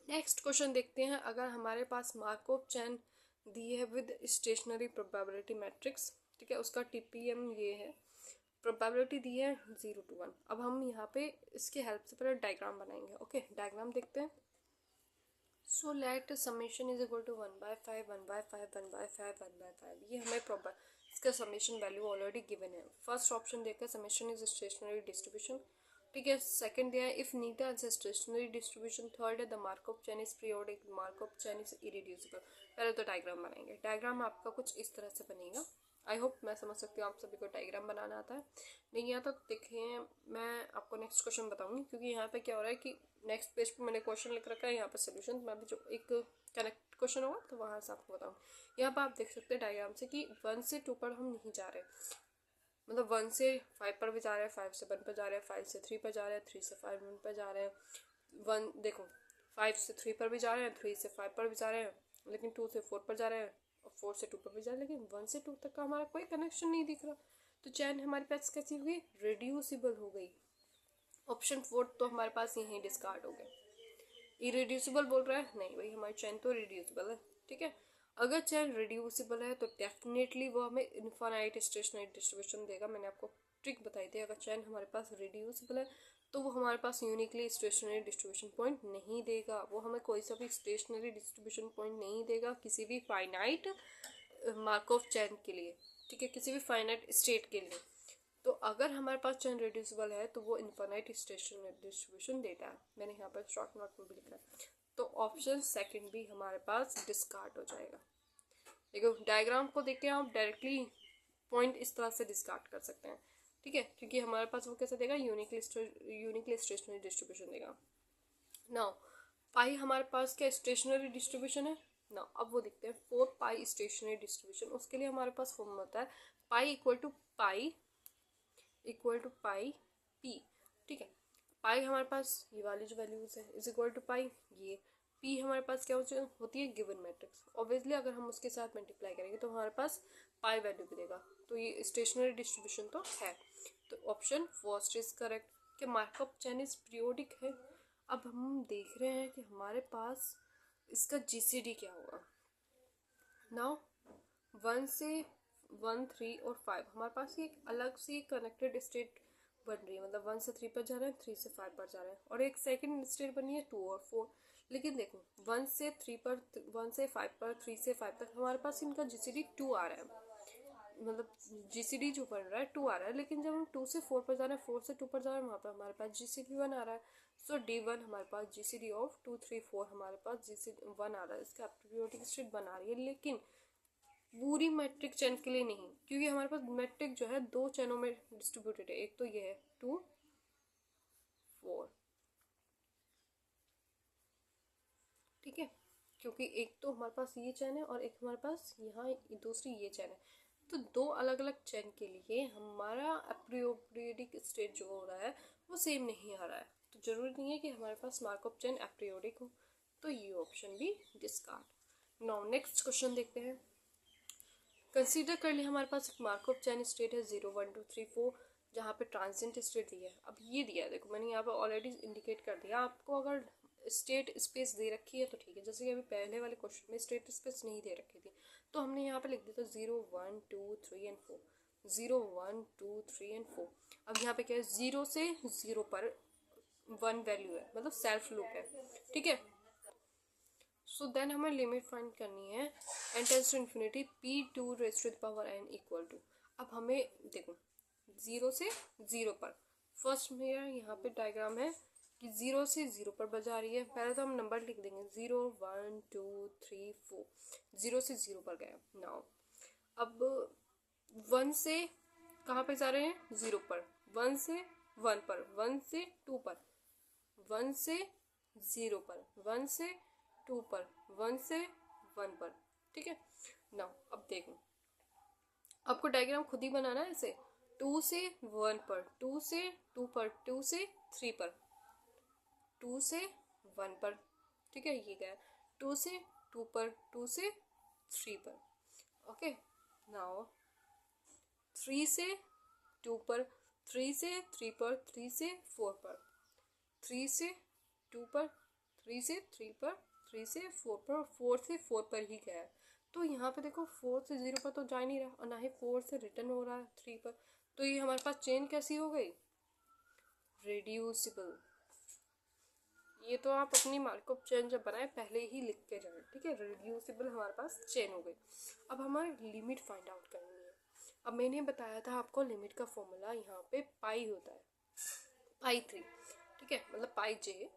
next question देखते हैं। अगर हमारे पास मार्कोव चैन दी है विद स्टेशनरी प्रोबेबिलिटी मैट्रिक्स, ठीक है, उसका टीपीएम ये है, प्रोबेबिलिटी दी है 0 to 1। अब हम यहाँ पे इसके हेल्प से पहले डायग्राम बनाएंगे। ओके, डायग्राम देखते हैं। So let summation is equal to 1/5 1/5 1/5 1/5, ये हमें इसका समेशन वैल्यू ऑलरेडी गिवन है। फर्स्ट ऑप्शन देखते हैं, समेशन इज स्टेशनरी डिस्ट्रीब्यूशन, ठीक है। सेकंड दिया है इफ नीटा इज स्टेशनरी डिस्ट्रीब्यूशन। थर्ड है the Markov chain is periodic, Markov chain is irreducible. पहले तो डायग्राम बनाएंगे। डायग्राम आपका कुछ इस तरह से बनेगा। आई होप मैं समझ सकती हूँ आप सभी को डायग्राम बनाना आता है। नहीं आता तो देखिए मैं आपको नेक्स्ट क्वेश्चन बताऊंगी, क्योंकि यहाँ पे क्या हो रहा है कि नेक्स्ट पेज पे मैंने क्वेश्चन लिख रखा है, यहाँ पे सोल्यूशन, मैं भी जो एक कनेक्ट क्वेश्चन होगा तो वहाँ से आपको बताऊँगी। यहाँ पर आप देख सकते हैं डायग्राम से कि 1 से 2 पर हम नहीं जा रहे, मतलब 1 से 5 पर भी जा रहे हैं, 5 से 1 पर जा रहे हैं, 5 से 3 पर जा रहे हैं, 3 से 5 1 पर जा रहे हैं, 1 देखो 5 से 3 पर भी जा रहे हैं, 3 से 5 पर भी जा रहे हैं, लेकिन 2 से 4 पर जा रहे हैं, और 4 से 2 पर भी जा रहे हैं, लेकिन 1 से 2 तक का हमारा कोई कनेक्शन नहीं दिख रहा। तो चैन हमारे पास कैसी हुई, रिड्यूसिबल हो गई। ऑप्शन 4 तो हमारे पास यहीं डिस्कार्ड हो गया। इरिड्यूसिबल बोल रहा है, नहीं भाई हमारी चैन तो रिड्यूसिबल है। ठीक है, अगर चैन रिड्यूसिबल है तो डेफिनेटली वो हमें इनफाइनाइट स्टेशनरी डिस्ट्रीब्यूशन देगा। मैंने आपको ट्रिक बताई थी, अगर चैन हमारे पास रिड्यूसिबल है तो वो हमारे पास यूनिकली स्टेशनरी डिस्ट्रीब्यूशन पॉइंट नहीं देगा, वो हमें कोई सा भी स्टेशनरी डिस्ट्रीब्यूशन पॉइंट नहीं देगा किसी भी फाइनाइट मार्कऑफ चैन के लिए। ठीक है, किसी भी फाइनाइट स्टेट के लिए। तो अगर हमारे पास चैन रिड्यूसिबल है तो वो इनफाइनाइट स्टेशनरी डिस्ट्रीब्यूशन देता है। मैंने यहाँ पर शॉर्ट नोट में भी लिखा है। तो ऑप्शन सेकंड भी हमारे पास डिस्कार्ड हो जाएगा। देखो डायग्राम को देख के आप डायरेक्टली पॉइंट इस तरह से डिस्कार्ड कर सकते हैं। ठीक है, क्योंकि हमारे पास वो कैसे देगा, यूनिकली स्टेशनरी डिस्ट्रीब्यूशन देगा। नाउ पाई हमारे पास क्या स्टेशनरी डिस्ट्रीब्यूशन है ना। अब वो देखते हैं 4 पाई स्टेशनरी डिस्ट्रीब्यूशन। उसके लिए हमारे पास फॉर्मूला होता है pi equal to pi P. ठीक है, पाई हमारे पास ये वाली जो वैल्यूज है इज इक्वल टू पाई, ये पी हमारे पास क्या होती है, गिवन मैट्रिक्स। ऑब्वियसली अगर हम उसके साथ मल्टीप्लाई करेंगे तो हमारे पास पाई वैल्यू भी देगा। तो ये स्टेशनरी डिस्ट्रीब्यूशन तो है। तो ऑप्शन फर्स्ट इज करेक्ट कि मार्कअप चैन इज पीरियोडिक है। अब हम देख रहे हैं कि हमारे पास इसका जीसीडी क्या होगा। नाउ 1 से 1 3 और 5 हमारे पास ये एक अलग सी कनेक्टेड स्टेट बन रही है, मतलब 1 से 3 पर जा रहे हैं, 3 से 5 पर जा रहे हैं, और एक सेकंड स्टेट बनी है 2 और 4। लेकिन देखो 1 से 3 पर, 1 से 5 पर, 3 से 5 तक हमारे पास इनका जीसीडी 2 आ रहा है, मतलब जीसीडी जो बन रहा है 2 आ रहा है। लेकिन जब हम 2 से 4 पर जा रहे हैं, 4 से 2 पर जा रहे हैं, वहाँ पर हमारे पास जीसीडी 1 आ रहा है। सो D1 हमारे पास जीसीडी ऑफ 2 3 4 हमारे पास जीसीडी 1 आ रहा है, इसका पीरियोडिक स्टेट बना रही है, लेकिन पूरी मैट्रिक चैन के लिए नहीं, क्योंकि हमारे पास मैट्रिक जो है 2 चैनों में डिस्ट्रीब्यूटेड है। एक तो ये है 2 4, ठीक है, क्योंकि एक तो हमारे पास ये चैन है और एक हमारे पास यहाँ दूसरी ये चैन है। तो 2 अलग अलग चैन के लिए हमारा एप्रियोडिक स्टेट जो हो रहा है वो सेम नहीं आ रहा है। तो जरूरी नहीं है कि हमारे पास मार्कअप चैन एप्रियोडिक हो, तो ये ऑप्शन भी डिस्कार्ड। नाउ नेक्स्ट क्वेश्चन देखते हैं। कंसीडर कर लिया हमारे पास एक मार्कअप चैन स्टेट है 0 1 2 3 4, जहाँ पे ट्रांजिएंट स्टेट दिया है। अब ये दिया है, देखो मैंने यहाँ पे ऑलरेडी इंडिकेट कर दिया आपको। अगर स्टेट स्पेस दे रखी है तो ठीक है, जैसे कि अभी पहले वाले क्वेश्चन में स्टेट स्पेस नहीं दे रखी थी, तो हमने यहाँ पे लिख दिया था 0 1 2 3 एंड 4, 0 1 2 3 एंड 4। अब यहाँ पे क्या है, 0 से 0 पर 1 वैल्यू है, मतलब सेल्फ लूप है। ठीक है, सो देन हमें लिमिट फाइंड करनी है n tends to infinity p2 raise to the power n equal to. अब हमें देखो 0 से 0 पर, फर्स्ट मेरा यहाँ पे डायग्राम है कि 0 से 0 पर बजा रही है। पहले तो हम नंबर लिख देंगे 0 1 2 3 4, 0 से 0 पर गए। नाउ अब 1 से कहाँ पे जा रहे हैं, 0 पर, 1 से 1 पर, 1 से 2 पर, 1 से 0 पर, 1 से 2 पर, 1 से 1 पर, ठीक है। नाउ अब देखो, आपको डायग्राम खुद ही बनाना है इसे। 2 से 1 पर, 2 से 2 पर, 2 से 3 पर, 2 से 1 पर, ठीक है, ये गया। 2 से 2 पर, 2 से 3 पर, ओके। नाउ 3 से 2 पर, 3 से 3 पर, 3 से 4 पर, 3 से 2 पर, 3 से 3 पर, 3 से 4 पर, 4 से 4 पर ही गया है। तो यहाँ पे देखो 4 से 0 पर तो जा ही नहीं रहा और ना ही 4 से रिटर्न हो रहा है 3 पर। तो ये हमारे पास चेन कैसी हो गई, रिड्यूसिबल। ये तो आप अपनी मार्कअप चेन जब बनाए पहले ही लिख के जाए, ठीक है। रिड्यूसिबल हमारे पास चेन हो गई। अब हमारी लिमिट फाइंड आउट करनी है। अब मैंने बताया था आपको लिमिट का फॉर्मूला यहाँ पे पाई होता है, पाई 3, ठीक है, मतलब पाई जे,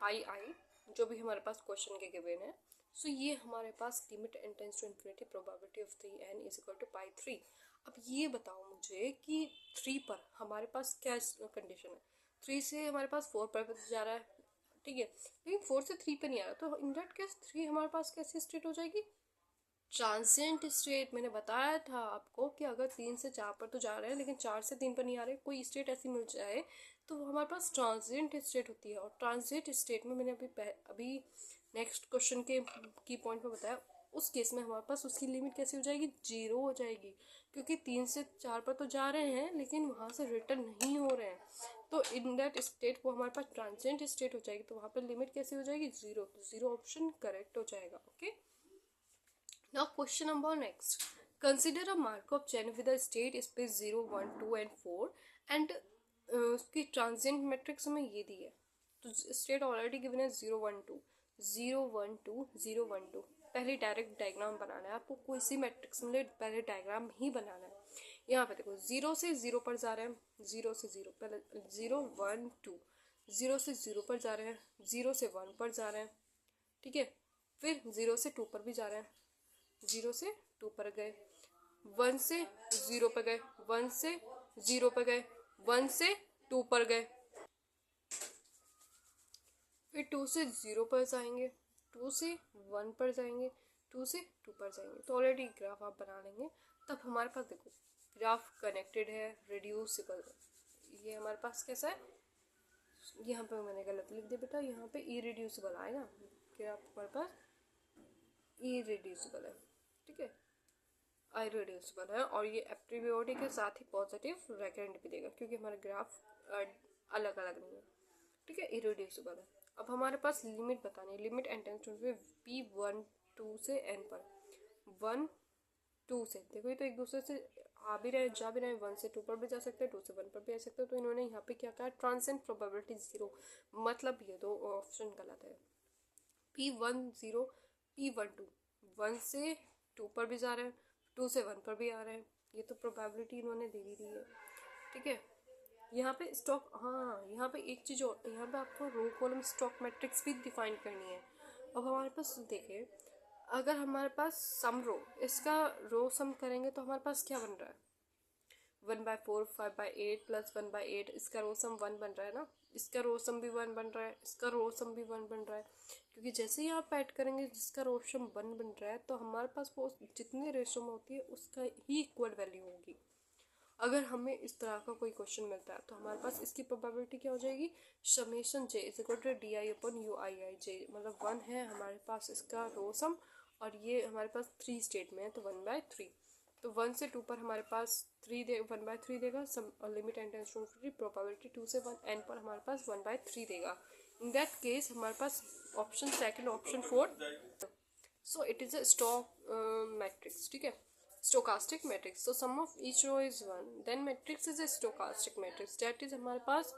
पाई आई, जो भी हमारे पास क्वेश्चन के गिवन है। सो ये हमारे पास limit n tends to infinity probability of 3n is equal to pi 3। अब ये बताओ मुझे कि 3 पर हमारे पास क्या कंडीशन है। 3 से हमारे पास 4 पर जा रहा है, ठीक है, लेकिन 4 से 3 पे नहीं आ रहा। तो इन दैट केस 3 हमारे पास कैसी स्टेट हो जाएगी, ट्रांजिएंट स्टेट। मैंने बताया था आपको कि अगर 3 से 4 पर तो जा रहे हैं लेकिन 4 से 3 पर नहीं आ रहे, कोई स्टेट ऐसी मिल जाए तो वो हमारे पास ट्रांजिएंट स्टेट होती है। और ट्रांजिएंट स्टेट में मैंने अभी नेक्स्ट क्वेश्चन के की पॉइंट में बताया, उस केस में हमारे पास उसकी लिमिट कैसी हो जाएगी, 0 हो जाएगी। क्योंकि 3 से 4 पर तो जा रहे हैं लेकिन वहाँ से रिटर्न नहीं हो रहे हैं, तो इन दैट स्टेट वो हमारे पास ट्रांजिएंट स्टेट हो जाएगी। तो वहाँ पर लिमिट कैसी हो जाएगी, 0। 0 ऑप्शन करेक्ट हो जाएगा, okay. Now question number next. Consider a Markov chain with a state space 0, 1, 2 and 4 and उसकी ट्रांजिएंट मैट्रिक्स हमें ये दी है। तो स्टेट ऑलरेडी गिवन है 0, 1, 2, 0, 1, 2, 0, 1, 2। पहले डायरेक्ट डायग्राम बनाना है आपको, कोई सी मैट्रिक्स मिले पहले डायग्राम ही बनाना है। यहाँ पे देखो 0 से 0 पर जा रहे हैं, 0 से 0 पहले 0, 1, 2, 0 से 0 पर जा रहे हैं, 0 से 1 पर जा रहे हैं, ठीक है। फिर 0 से 2 पर भी जा रहे हैं, 0 से 2 पर गए, 1 से 0 पर गए, 1 से 0 पर गए, 1 से 2 पर गए, फिर 2 से 0 पर जाएंगे, 2 से 1 पर जाएंगे, 2 से 2 पर जाएंगे। तो ऑलरेडी ग्राफ आप बना लेंगे। तब हमारे पास देखो ग्राफ कनेक्टेड है, रिड्यूसिबल है। ये हमारे पास कैसा है, यहाँ पे मैंने गलत लिख दिया बेटा, यहाँ पे इरिड्यूसिबल आएगा। ग्राफ हमारे पास इरिड्यूसिबल है, ठीक है, इरिड्यूसिबल है। और ये एप्रीबियोटिक के साथ ही पॉजिटिव रेकरेंट भी देगा क्योंकि हमारे ग्राफ अलग अलग नहीं है, ठीक है, इरिड्यूसिबल है। अब हमारे पास लिमिट बतानी है। Limit n tends to p 1 2 से n पर, 1 2 से, देखो ये तो एक दूसरे से आ भी रहे जा भी रहे, 1 से 2 पर भी जा सकते हैं, 2 से 1 पर भी आ सकते हैं। तो इन्होंने यहाँ पे क्या कहा, ट्रांजिएंट प्रोबेबिलिटी 0, मतलब ये दो ऑप्शन गलत है। p1 0, p1 2, 1 से 2 पर भी जा रहे हैं, 2 से 1 पर भी आ रहे हैं। ये तो प्रोबेबिलिटी इन्होंने दे दी है, ठीक है। यहाँ पे स्टॉक, हाँ यहाँ पे एक चीज़ और, यहाँ पे आपको रो कॉलम स्टॉक मैट्रिक्स भी डिफाइन करनी है। अब हमारे पास देखिए, अगर हमारे पास सम रो, इसका रो सम करेंगे तो हमारे पास क्या बन रहा है, 1/4, 5/8 प्लस 1/8, इसका रो सम 1 बन रहा है ना, इसका रो सम भी 1 बन रहा है, इसका रो सम भी 1 बन रहा है। क्योंकि जैसे ही आप ऐड करेंगे जिसका रो सम 1 बन रहा है तो हमारे पास वो जितने रेशो में होती है उसका ही इक्वल वैल्यू होगी। अगर हमें इस तरह का कोई क्वेश्चन मिलता है तो हमारे पास इसकी प्रोबेबिलिटी क्या हो जाएगी, summation j is equal to di/ui/j, मतलब 1 है हमारे पास इसका रो सम, और ये हमारे पास 3 स्टेट में है तो 1/3। तो 1 से 2 पर हमारे पास 1/3 देगा, sum limit n tends to infinity probability 2 से 1 n पर हमारे पास 1/3 देगा। इन दैट केस हमारे पास option second, option 4। So it is a stock matrix, ठीक है, stochastic matrix. So sum of each row is 1, then matrix is a stochastic matrix, that is हमारे पास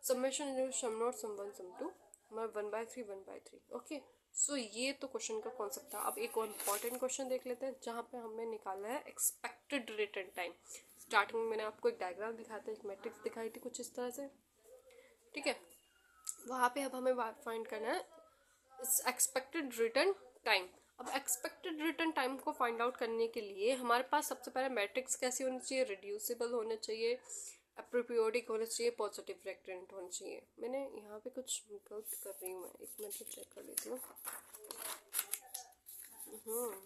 summation is sum 0 sum 1 sum 2, हमारा 1/3 1/3, okay. सो ये तो question का concept था। अब एक और इम्पॉर्टेंट क्वेश्चन देख लेते हैं जहाँ पे हमें निकालना है एक्सपेक्टेड रिटर्न टाइम। स्टार्टिंग में मैंने आपको एक डायग्राम दिखाया था, एक मैट्रिक्स दिखाई थी कुछ इस तरह से, ठीक है। वहाँ पे अब हमें फाइंड करना है एक्सपेक्टेड रिटर्न टाइम। अब एक्सपेक्टेड रिटर्न टाइम को फाइंड आउट करने के लिए हमारे पास सबसे पहले मैट्रिक्स कैसी होनी चाहिए, रिड्यूसिबल होने चाहिए, एप्रोपियोडिक होना चाहिए, पॉजिटिव रेक्टेंट होना चाहिए। मैंने यहाँ पे कुछ गलत कर रही हूँ, मैं एक मिनट चेक कर लेती हूँ।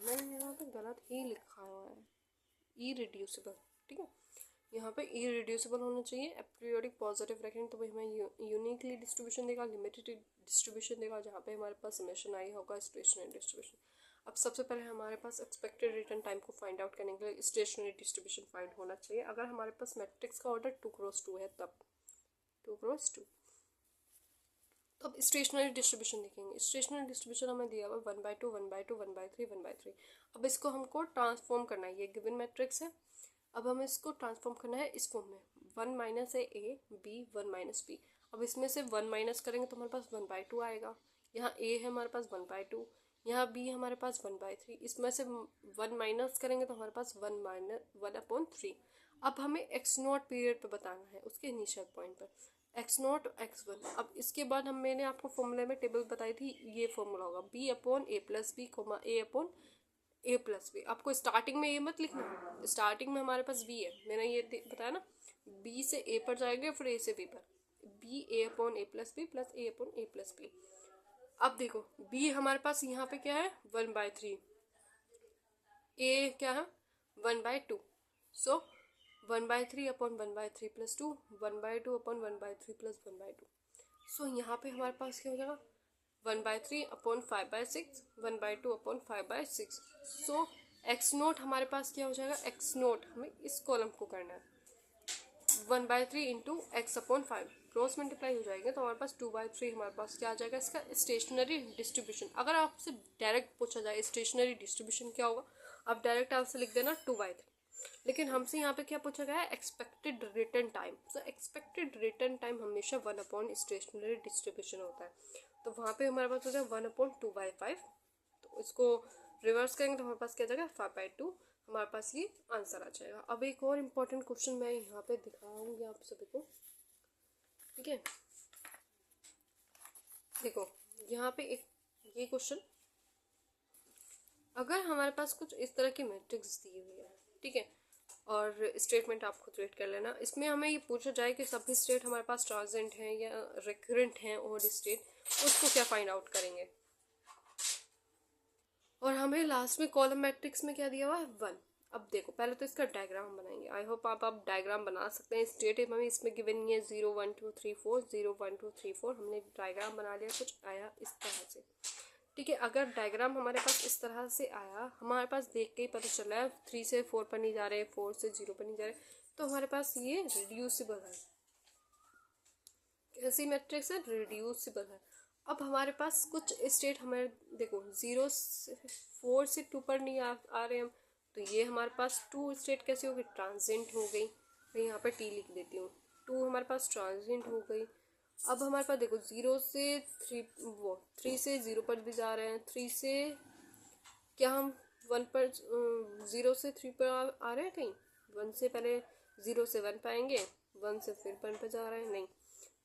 मैंने यहाँ पे गलत ही लिखा हुआ है, इरिड्यूसिबल, ठीक है। यहाँ पे इरिड्यूसिबल होना चाहिए, एप्रियोडिक, पॉजिटिव रेक्टेंट तो भाई हमें यूनिकली डिस्ट्रीब्यूशन देगा, लिमिटेड डिस्ट्रीब्यूशन देगा जहाँ पे हमारे पास समेशन आई होगा, स्टेशनरी डिस्ट्रीब्यूशन। अब सबसे पहले हमारे पास एक्सपेक्टेड रिटर्न टाइम को फाइंड आउट करने के लिए स्टेशनरी डिस्ट्रीब्यूशन फाइंड होना चाहिए। अगर हमारे पास मैट्रिक्स का ऑर्डर 2x2 है तब 2x2। तो अब स्टेशनरी डिस्ट्रीब्यूशन देखेंगे। स्टेशनरी डिस्ट्रीब्यूशन हमें दिया हुआ 1/2 1/2 1/3 1/3। अब इसको हमको ट्रांसफॉर्म करना है, ये गिवन मैट्रिक्स है। अब हमें इसको ट्रांसफॉर्म करना है इस फॉर्म में 1 minus A B 1 minus B. अब इसमें से 1 माइनस करेंगे तो हमारे पास 1/2 आएगा। यहाँ ए है हमारे पास 1/2, यहाँ बी हमारे पास 1/3। इसमें से 1 माइनस करेंगे तो हमारे पास 1/3। अब हमें एक्स नॉट पीरियड पे बताना है, उसके इनिशियल पॉइंट पर x0 x1। अब इसके बाद मैंने आपको फॉर्मूले में टेबल बताई थी, ये फॉर्मूला होगा b/a+b, a/a+b। आपको स्टार्टिंग में ये मत लिखना, स्टार्टिंग में हमारे पास b है, मैंने ये बताया ना, b से a पर जाएंगे फिर a से b पर, ba/a+b प्लस a/a+b। अब देखो b हमारे पास यहाँ पे क्या है 1/3, a क्या है 1/2, सो 1/3/1/3 प्लस 2, 1/2/1/3 प्लस 1/2। सो यहाँ पे हमारे पास क्या हो जाएगा 1/3/5/6, 1/2/5/6। सो x0 हमारे पास क्या हो जाएगा, x0 हमें इस कॉलम को करना है 1/3 इंटू x/5, क्रॉस मल्टीप्लाई हो जाएगा तो हमारे पास 2/3 हमारे पास क्या आ जाएगा इसका स्टेशनरी डिस्ट्रीब्यूशन। अगर आपसे डायरेक्ट पूछा जाए स्टेशनरी डिस्ट्रीब्यूशन क्या होगा, आप डायरेक्ट आंसर लिख देना 2/3। लेकिन हमसे यहाँ पे क्या पूछा गया है एक्सपेक्टेड रिटर्न टाइम। तो एक्सपेक्टेड रिटर्न टाइम हमेशा 1 स्टेशनरी डिस्ट्रीब्यूशन होता है, तो वहाँ पे हमारे पास हो जाएगा 1/2/5। तो इसको रिवर्स करेंगे तो हमारे पास क्या जाएगा 5/2, हमारे पास ये आंसर आ जाएगा। अब एक और इम्पोर्टेंट क्वेश्चन मैं यहाँ पे दिखाऊंगी आप सभी को, ठीक है। देखो यहाँ पे एक ये क्वेश्चन, अगर हमारे पास कुछ इस तरह की मैट्रिक्स दी हुई है, ठीक है, और स्टेटमेंट आप खुद रीड कर लेना। इसमें हमें ये पूछा जाए कि सभी स्टेट हमारे पास ट्रांजेंट हैं या रिकरेंट हैं और स्टेट, उसको क्या फाइंड आउट करेंगे। और हमें लास्ट में कॉलम मैट्रिक्स में क्या दिया हुआ है 1। अब देखो पहले तो इसका डायग्राम बनाएंगे, आई होप आप डायग्राम बना सकते हैं। स्टेट हमें इसमें गिवन नहीं है 0 1 2 3 4, 0 1 2 3 4, हमने डायग्राम बना लिया, कुछ आया इस तरह से, ठीक है। अगर डायग्राम हमारे पास इस तरह से आया, हमारे पास देख के ही पता चला है 3 से 4 पर नहीं जा रहे, 4 से 0 पर नहीं जा रहे, तो हमारे पास ये रिड्यूसिबल है। कैसी मैट्रिक्स है, रिड्यूसिबल है। अब हमारे पास कुछ स्टेट हमारे देखो 0 से 4 से 2 पर नहीं आ रहे हम, तो ये हमारे पास 2 स्टेट कैसे हो गई, ट्रांजेंट हो गई। मैं यहाँ पर टी लिख देती हूँ, 2 हमारे पास ट्रांजेंट हो गई। अब हमारे पास देखो 0 से 3 से 0 पर भी जा रहे हैं, 3 से क्या हम 1 पर 0 से 3 पर आ रहे हैं कहीं, 1 से पहले 0 से 1 पाएंगे, 1 से फिर 1 पर जा रहे हैं, नहीं।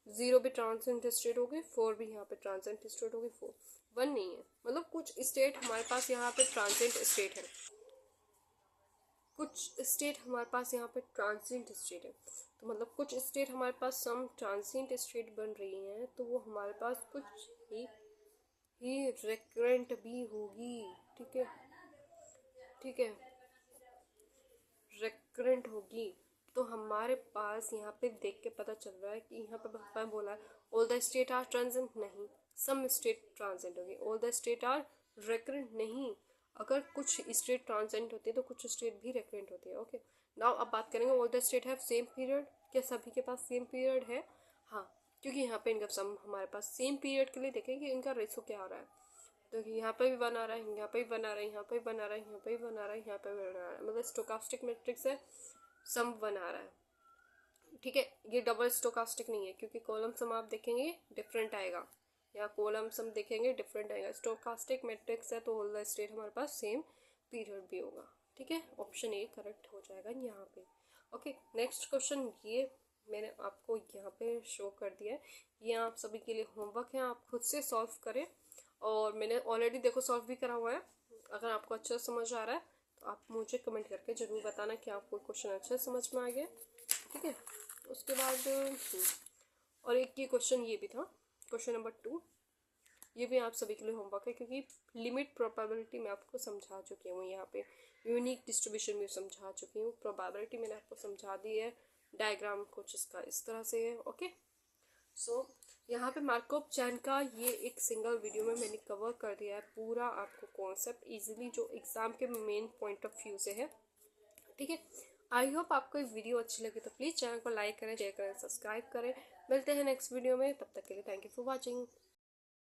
0 भी ट्रांजेंट स्टेट हो गए, 4 भी यहाँ पे ट्रांजेंट स्टेट हो गई, 4 1 नहीं है। मतलब कुछ स्टेट हमारे पास यहाँ पे ट्रांजेंट स्टेट है, कुछ स्टेट हमारे पास यहाँ पे ट्रांजिएंट स्टेट है। तो मतलब कुछ स्टेट हमारे पास सम ट्रांजिएंट स्टेट बन रही हैं, तो वो हमारे पास कुछ ही रिकरेंट भी होगी, ठीक है, ठीक है, रिकरेंट होगी। तो हमारे पास यहाँ पे देख के पता चल रहा है कि यहाँ पे बोला है all the state are transient, नहीं, सम स्टेट ट्रांजिएंट होगी, all the state are recurrent नहीं। अगर कुछ स्टेट ट्रांजिएंट होती है तो कुछ स्टेट भी रिकरेंट होती है। ओके, नाउ अब बात करेंगे all the state have same period, क्या सभी के पास सेम पीरियड है, हाँ, क्योंकि यहाँ पे इनका सम हमारे पास सेम पीरियड के लिए देखें कि इनका रेशो क्या आ रहा है। तो यहाँ पे भी 1 आ रहा है, यहाँ पे भी 1 आ रहा है, यहाँ पे भी 1 आ रहा है, यहाँ पे भी 1 आ रहा है, यहाँ पे भी 1 आ रहा है, मतलब स्टोकास्टिक मैट्रिक्स है, सम 1 आ रहा है, ठीक है। ये डबल स्टोकास्टिक नहीं है क्योंकि कॉलम सम आप देखेंगे डिफरेंट आएगा, यहाँ कॉलम्स हम देखेंगे डिफरेंट आएगा। स्टोकास्टिक मैट्रिक्स है तो होल द स्टेट हमारे पास सेम पीरियड भी होगा। ठीक है, ऑप्शन ए करेक्ट हो जाएगा यहाँ पे। ओके, नेक्स्ट क्वेश्चन ये मैंने आपको यहाँ पे शो कर दिया है, ये आप सभी के लिए होमवर्क है, आप खुद से सॉल्व करें। और मैंने ऑलरेडी देखो सॉल्व भी करा हुआ है। अगर आपको अच्छा समझ आ रहा है तो आप मुझे कमेंट करके ज़रूर बताना कि आपको क्वेश्चन अच्छा समझ में आ गया। ठीक है, उसके बाद और एक ये क्वेश्चन ये भी था, क्वेश्चन नंबर 2, ये भी आप सभी के लिए होमवर्क है, क्योंकि लिमिट प्रोबेबिलिटी मैं आपको समझा चुकी हूँ, यहाँ पे यूनिक डिस्ट्रीब्यूशन भी समझा चुकी हूँ, प्रोबेबिलिटी मैंने आपको समझा दी है, डायग्राम कुछ इसका इस तरह से है। ओके, सो यहाँ पे मार्कअप चैन का ये एक सिंगल वीडियो में मैंने कवर कर दिया है पूरा आपको कॉन्सेप्ट इजीली, जो एग्जाम के मेन पॉइंट ऑफ व्यू से है। ठीक है, आई होप आपको ये वीडियो अच्छी लगी तो प्लीज़ चैनल को लाइक करें, शेयर करें, सब्सक्राइब करें। मिलते हैं नेक्स्ट वीडियो में, तब तक के लिए थैंक यू फॉर वॉचिंग।